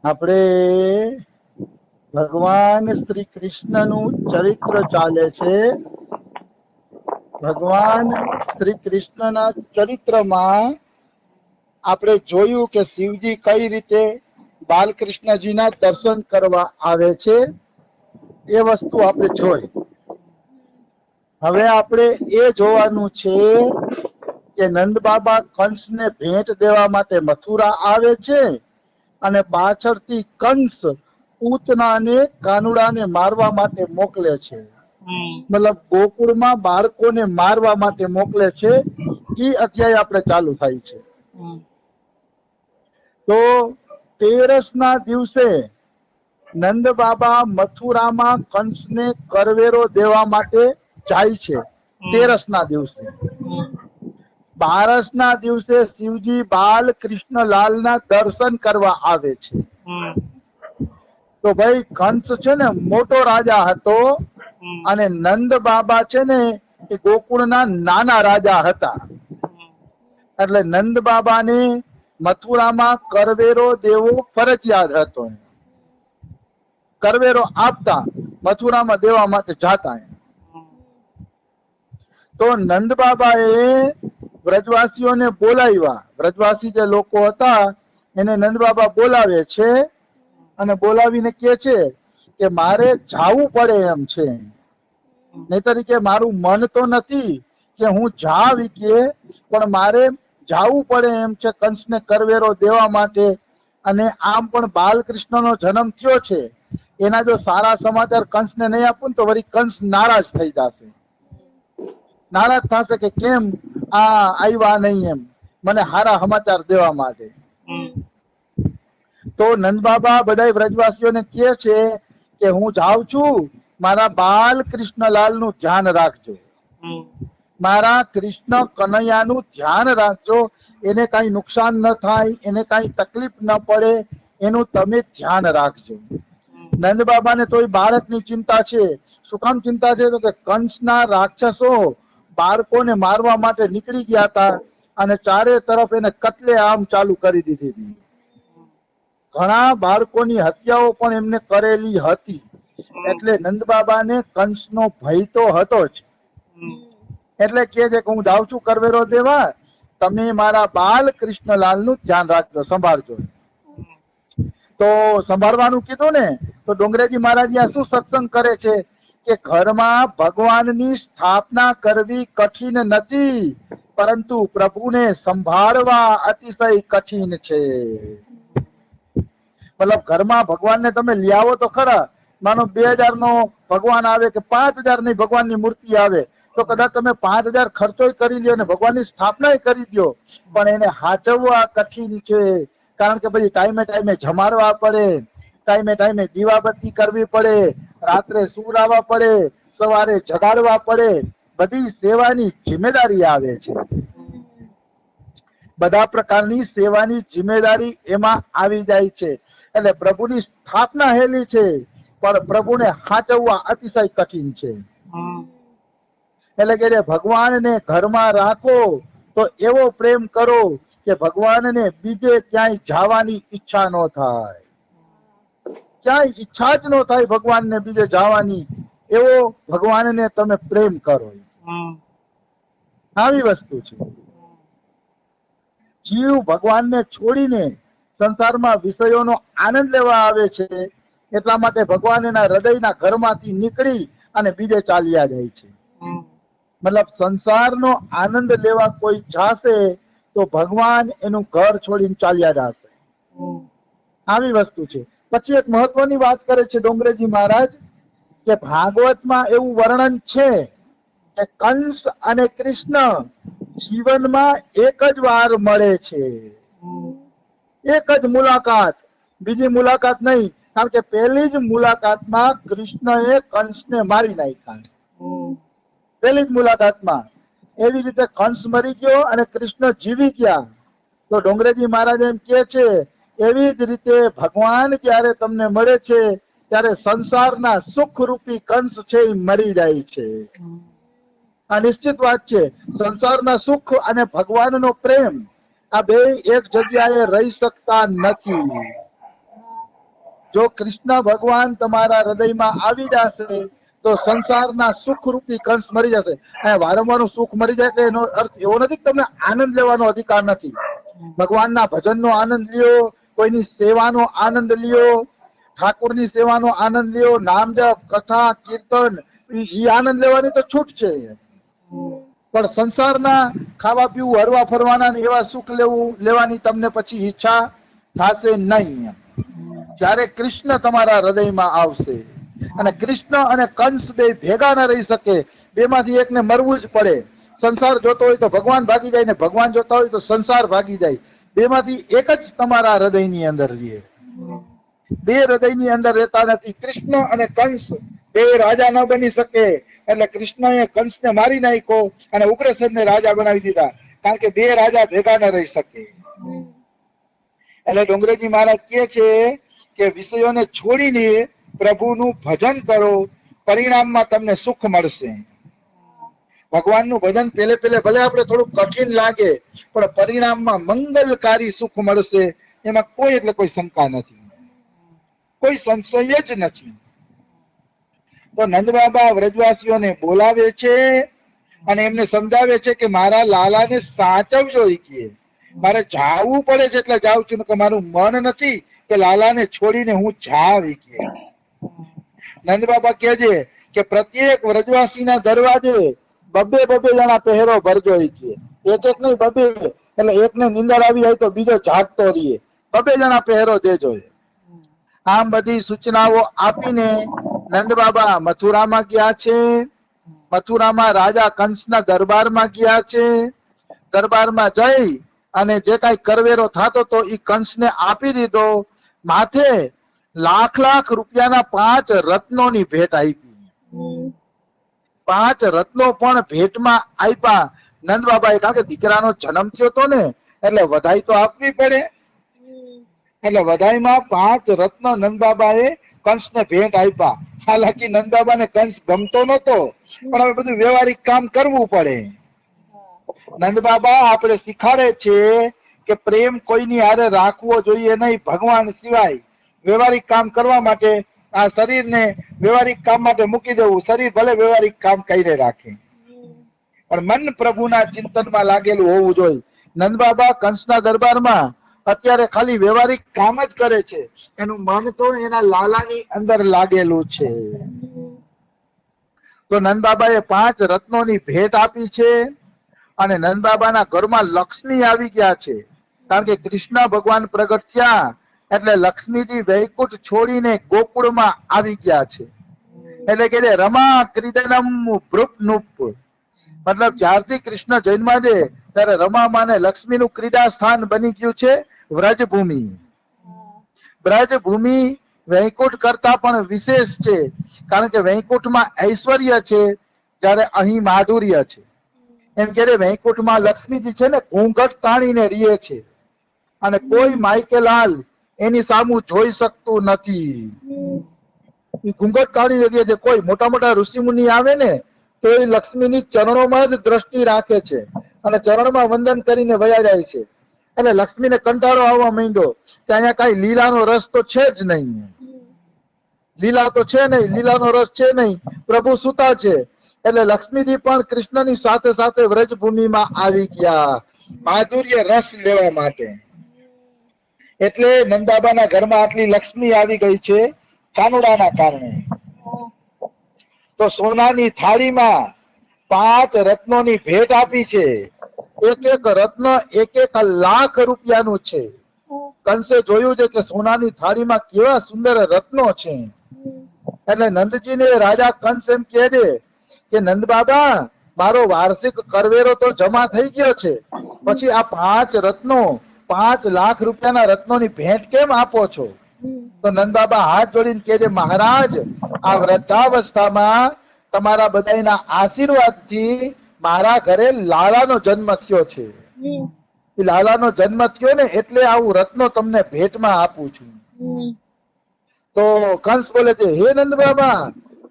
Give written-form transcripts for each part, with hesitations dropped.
આપણે ભગવાન શ્રી કૃષ્ણનું ચરિત્ર ચાલે છે. ભગવાન શ્રી કૃષ્ણના ચરિત્રમાં આપણે જોયું કે શિવજી કઈ રીતે બાલકૃષ્ણજીના દર્શન કરવા આવે છે, એ વસ્તુ આપણે જોઈ. હવે આપણે એ જોવાનું છે કે નંદ બાબા કંસને ભેટ દેવા માટે મથુરા આવે છે અને પાછળથી કંસ પૂતનાને કાનુડાને મારવા માટે મોકલે છે. મતલબ ગોકુળમાં બાળકોને મારવા માટે મોકલે છે. એ અધ્યાય આપણે ચાલુ થાય છે. તો 13ના દિવસે નંદ બાબા મથુરામાં કંસને કરવેરો દેવા માટે જાય છે. 13ના દિવસે 12ના દિવસે શિવજી બાલકૃષ્ણલાલના દર્શન કરવા આવે છે. તો ભાઈ કંસ છે ને મોટો રાજા હતો અને નંદ બાબા છે ને એ ગોકુળના નાના રાજા હતા. એટલે નંદ બાબાને મથુરામાં કરવેરો દેવો ફરજિયાત હતો. કરવેરો આપતા મથુરામાં દેવા માટે જાતા. તો નંદ બાબાએ વ્રજવાસીઓને બોલાવ્યા. વ્રજવાસી જે લોકો હતા એને નંદ બાબા બોલાવે છે અને બોલાવીને કે છે કે મારે જાવું પડે એમ છે. નહીતર કે મારું મન તો નથી કે હું જાવી કે, પણ મારે જાવું પડે એમ છે કંસને કરવેરો દેવા માટે. અને આમ પણ બાલકૃષ્ણનો જન્મ થયો છે, એના જો સારા સમાચાર કંસને નહીં આપું તો વળી કંસ નારાજ થઈ જશે. નારાજ થશે કે કેમ આ આવ્યા નહીં એમ મને સારા સમાચાર દેવા માટે. તો નંદ બાબા બધા વ્રજવાસીઓને કહે છે કે હું જાઉં છું, મારા બાલકૃષ્ણલાલ નું ધ્યાન રાખજો. મારા કૃષ્ણ કનૈયાનું ધ્યાન રાખજો. એને કઈ નુકસાન ન થાય, એને કઈ તકલીફ ન પડે, એનું તમે ધ્યાન રાખજો. નંદ બાબાને તો બાળકની ચિંતા છે. શું કામ ચિંતા છે? તો કે કંસના રાક્ષસો બાળકોને મારવા માટે નીકળી ગયા હતા અને ચારે તરફ એને કત્લે આમ ચાલુ કરી દીધી હતી. ઘણા બાળકોની હત્યાઓ પણ એમને કરેલી હતી. એટલે નંદ બાબાને કંસનો ભય તો હતો જ. એટલે કે છે કે હું જાઉં છું કરવેરો દેવા, તમે મારા બાલકૃષ્ણલાલ નું ધ્યાન રાખજો, સંભાળજો. તો સંભાળવાનું કીધું ને, તો ડોંગરેજી મહારાજ શું સત્સંગ કરે છે કે ઘરમાં ભગવાનની સ્થાપના કરવી કઠિન નથી, પરંતુ પ્રભુને સંભાળવા અતિશય કઠિન છે. મતલબ ઘરમાં ભગવાનને તમે લઈ આવો તો ખરા. માનો 2000 નો ભગવાન આવે કે 5000 ની ભગવાનની મૂર્તિ આવે, તો કદાચ તમે 5000 ખર્ચો કરી લ્યો ને ભગવાનની સ્થાપના કરી દો, પણ એને હાચવવા કઠિન છે. કારણ કે પછી ટાઈમે ટાઈમે જમાડવા પડે, ટાઈમે ટાઈમે દીવાબત્તી કરવી પડે, રાત્રે સુવડાવવા પડે, સવારે જગાડવા પડે. બધી સેવાની જિમ્મેદારી આવે છે. બધા પ્રકારની સેવાની જિમ્મેદારી એમાં આવી જાય છે. એટલે પ્રભુની સ્થાપના હેલી છે, પણ પ્રભુને હાચવવા અતિશય કઠિન છે. એટલે કે ભગવાનને ઘરમાં રાખો તો એવો પ્રેમ કરો કે ભગવાનને બીજે ક્યાંય જવાની ઈચ્છા ન થાય. ક્યાંય ઈચ્છા જ ન થાય ભગવાનને બીજે જવાની. એવો ભગવાનને તમે પ્રેમ કરો. આવી વસ્તુ છે. જીવ ભગવાનને છોડીને સંસારમાં વિષયોનો આનંદ લેવા આવે છે, એટલા માટે ભગવાન એના હૃદયના ઘરમાંથી નીકળી અને બીજે ચાલ્યા જાય છે. મતલબ સંસારનો આનંદ લેવા કોઈ જાશે તો ભગવાન એનું ઘર છોડીને ચાલ્યા જશે. આવી વસ્તુ છે. પછી એક મહત્વની વાત કરે છે ડોંગરેજી મહારાજ કે ભાગવતમાં એવું વર્ણન છે કે કંસ અને કૃષ્ણ જીવનમાં એક જ વાર મળે છે. એક જ મુલાકાત, બીજી મુલાકાત નહીં. કારણ કે પહેલી જ મુલાકાતમાં કૃષ્ણએ કંસને મારી નાખ્યા. પહેલી જ મુલાકાતમાં. એવી રીતે કંસ મરી ગયો અને કૃષ્ણ જીવી ગયા. તો ડોંગરેજી મહારાજ એમ કે છે એવી જ રીતે ભગવાન જયારે તમને મળે છે ત્યારે સંસારના સુખ રૂપી કંસ છે એ મરી જાય છે. આ નિશ્ચિત વાત છે. સંસારના સુખ અને ભગવાનનો પ્રેમ આ બે એક જગ્યાએ રહી શકતા નથી. જો કૃષ્ણ ભગવાન તમારા હૃદયમાં આવી જશે તો સંસારના સુખ રૂપી કંસ મરી જશે. અને વારંવાર સુખ મરી જાય તો એનો અર્થ એવો નથી કે તમને આનંદ લેવાનો અધિકાર નથી. ભગવાનના ભજનનો આનંદ લ્યો, કોઈની સેવાનો આનંદ લ્યો, ઠાકોરની સેવાનો આનંદ લ્યો, નામ જપ, કથા, કીર્તન, ઈ આનંદ લેવાની તો છૂટ છે. પણ સંસારના ખાવા પીવું, હરવા ફરવાના એવા સુખ લેવાની તમને પછી ઈચ્છા થશે નહીં. જ્યારે કૃષ્ણ તમારા હૃદયમાં આવશે, અને કૃષ્ણ અને કંસ બે ભેગા ન રહી શકે, બેમાંથી એકને મરવું જ પડે. સંસાર જોતો હોય તો ભગવાન ભાગી જાય, ને ભગવાન જોતા હોય તો સંસાર ભાગી જાય. બેમાંથી એક જ તમારા હૃદયની અંદર રહે. બે હૃદયની અંદર રહેતા નથી. કૃષ્ણ અને કંસ બે રાજા ન બની શકે, એટલે કૃષ્ણએ કંસને મારી નાખ્યો અને ઉગ્રસેનને રાજા બનાવી દીધા, કારણ કે બે રાજા ભેગા ન રહી શકે. એટલે ડોંગરેજી મહારાજ કહે છે કે વિષયોને છોડીને પ્રભુનું ભજન કરો, પરિણામમાં તમને સુખ મળશે. ભગવાનનું ભજન પેલે ભલે આપણે થોડું કઠિન લાગે, પણ પરિણામમાં મંગલકારી સુખ મળશે, એમાં કોઈ એટલે કોઈ શંકા નથી, કોઈ સંશય જ નથી. તો નંદ બાબા વ્રજવાસીઓને બોલાવે છે અને એમને સમજાવે છે કે મારા લાલાને સાચવજો. કે મારે જાવું પડે છે એટલે જાઉં છું, કે મારું મન નથી કે લાલાને છોડીને હું જાવ. કે નંદ બાબા કહે છે કે પ્રત્યેક વ્રજવાસીના દરવાજે બબે જણા પહેરો ભરજો. કે એક નહીં, બબે. એટલે એકને નિંદર આવી જાય તો બીજો જાગતો રહીએ. બબે જણા પહેરો દેજો. આમ બધી સૂચનાઓ આપીને નંદ બાબા મથુરામાં ગયા છે. મથુરામાં રાજા કંસના દરબારમાં ગયા છે. દરબારમાં જઈ અને જે કઈ કરવેરો થતો તો એ કંસને આપી દીધો. માથે લાખ રૂપિયાના 5 રત્નોની ભેટ આપી. 5 રત્નો પણ ભેટમાં આપ્યા નંદ બાબાએ, કારણ કે દીકરાનો જન્મ થયો હતો ને, એટલે વધાઈ તો આપવી પડે. એટલે વધાઈમાં 5 રત્ન નંદ બાબાએ કંસને ભેટ આપ્યા. હાલાકી નંદ બાબાને કંસ ગમતો નતો, પણ હવે બધું વ્યવહારિક કામ કરવું પડે. નંદ બાબા આપણે શીખાડે છે કે પ્રેમ કોઈની હારે રાખવો જોઈએ નહીં ભગવાન સિવાય. વ્યવહારિક કામ કરવા માટે આ શરીરને વ્યવહારિક કામ માટે મૂકી દેવું. શરીર ભલે વ્યવહારિક કામ કરીને રાખે, પણ મન પ્રભુના ચિંતનમાં લાગેલું હોવું જોઈએ. નંદ બાબા કંસના દરબારમાં અત્યારે ખાલી વ્યવહારિક કામ જ કરે છે, એનું મન તો એના લાલાની અંદર લાગેલું છે. તો નંદ બાબાએ 5 રત્નોની ભેટ આપી છે. અને નંદ બાબાના ઘરમાં લક્ષ્મી આવી ગયા છે, કારણ કે કૃષ્ણ ભગવાન પ્રગટ થયા એટલે લક્ષ્મીજી વૈકુંઠ છોડીને ગોકુળમાં આવી ગયા છે. એટલે કે રમા ક્રીડનમ ભૃપનુપ, મતલબ જ્યારથી કૃષ્ણ જન્મ્યા છે ત્યારે રમામાં લક્ષ્મીનું ક્રીડા સ્થાન બની ગયું છે વ્રજભૂમિ. વ્રજભૂમિ વૈકુંઠ કરતા પણ વિશેષ છે, કારણ કે વૈકુંઠમાં ઐશ્વર્ય છે, જ્યારે અહીં માધુર્ય છે. એમ કે વૈકુંઠમાં લક્ષ્મીજી છે ને ઘૂંઘટ તાણીને રીએ છે, અને કોઈ માઇકેલાલ એની સામું જોઈ શકતું નથી. ઘૂંઘટ તાણીને રીએ છે. કોઈ મોટા ઋષિ મુનિ આવે ને તો એ લક્ષ્મીની ચરણોમાં જ દ્રષ્ટિ રાખે છે, અને ચરણમાં વંદન કરીને વયા જાય છે. એટલે લક્ષ્મીને કંટાળો આવવા માંડ્યો કે અહીંયા કઈ લીલાનો રસ તો છે જ નહીં. લીલા તો છે નહીં, લીલાનો રસ છે નહીં, પ્રભુ સુતા છે. એટલે લક્ષ્મીજી પણ કૃષ્ણની સાથે સાથે વ્રજભૂમિમાં આવી ગયા માધુર્ય રસ લેવા માટે. એટલે નંદાબાના ઘરમાં આટલી લક્ષ્મી આવી ગઈ છે કાનુડાના કારણે. તો સોનાની થાળીમાં 5 રત્નોની ભેટ આપી છે. એક રત્ન 1 લાખ રૂપિયાનું છે. કંસે જોયું છે કે સોનાની થાળીમાં કેવા સુંદર રત્નો છે. એટલે નંદજીને રાજા કંસ એમ કહે છે કે નંદ બાબા, મારો વાર્ષિક કરવેરો તો જમા થઈ ગયો છે, પછી આ 5 રત્નો 5 લાખ રૂપિયાના રત્નોની ભેટ કેમ આપો છો? તો નંદ બાબા હાથ જોડીને કહે છે, મહારાજ, આ વૃદ્ધાવસ્થામાં તમારા બધાના આશીર્વાદથી મારા ઘરે લાલાનો જન્મ થયો છે. એ લાલાનો જન્મ થયો ને એટલે આવું રત્નો તમને ભેટમાં આપું છું. તો કંસ બોલે છે, હે નંદ બાબા,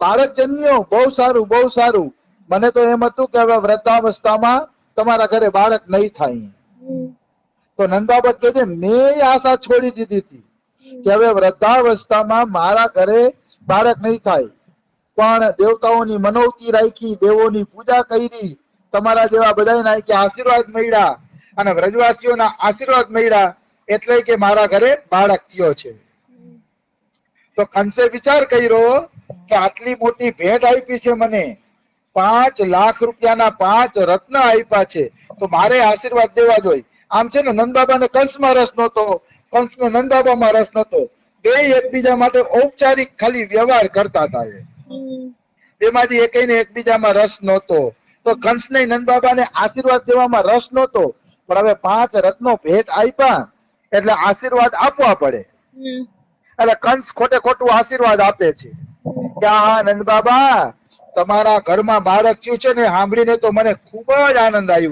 બાળક જન્મ્યો, બહુ સારું બહુ સારું. મને તો એમ હતું કે હવે વૃદ્ધાવસ્થામાં તમારા ઘરે બાળક નહીં થાય. તો નંદ બાબા કહે છે, મેં આશા છોડી દીધી હતી, કે હવે વૃદ્ધાવસ્થામાં મારા ઘરે બાળક નહીં થાય, પણ દેવતાઓની મનોવતી રાખી, દેવોની પૂજા કરી, તમારા જેવા બધાના કે આશીર્વાદ મળ્યા અને વ્રજવાસીઓના આશીર્વાદ મળ્યા એટલે કે મારા ઘરે બાળક થયો છે. તો કંસે વિચાર કર્યો કે આટલી મોટી ભેટ આપી છે મને, 5 લાખ રૂપિયાના 5 રત્ન આપ્યા છે, તો મારે આશીર્વાદ દેવા જોઈએ. આમ છે ને નંદબાબાને કંસમાં રસ નહોતો, કંસનો નંદબાબામાં રસ નહોતો, બે એકબીજા માટે ઔપચારિક ખાલી વ્યવહાર કરતા હતા. બેમાંથી એકઈને એકબીજામાં રસ નહોતો. તો કંસને નંદબાબાને આશીર્વાદ દેવામાં રસ નહોતો, પણ હવે 5 રત્નો ભેટ આપ્યા એટલે આશીર્વાદ આપવા પડે. એટલે કંસ ખોટે ખોટું આશીર્વાદ આપે છે કે હા નંદબાબા તમારા ઘરમાં બાળક થયું છે ને, સાંભળીને તો મને ખૂબ જ આનંદ આવ્યો.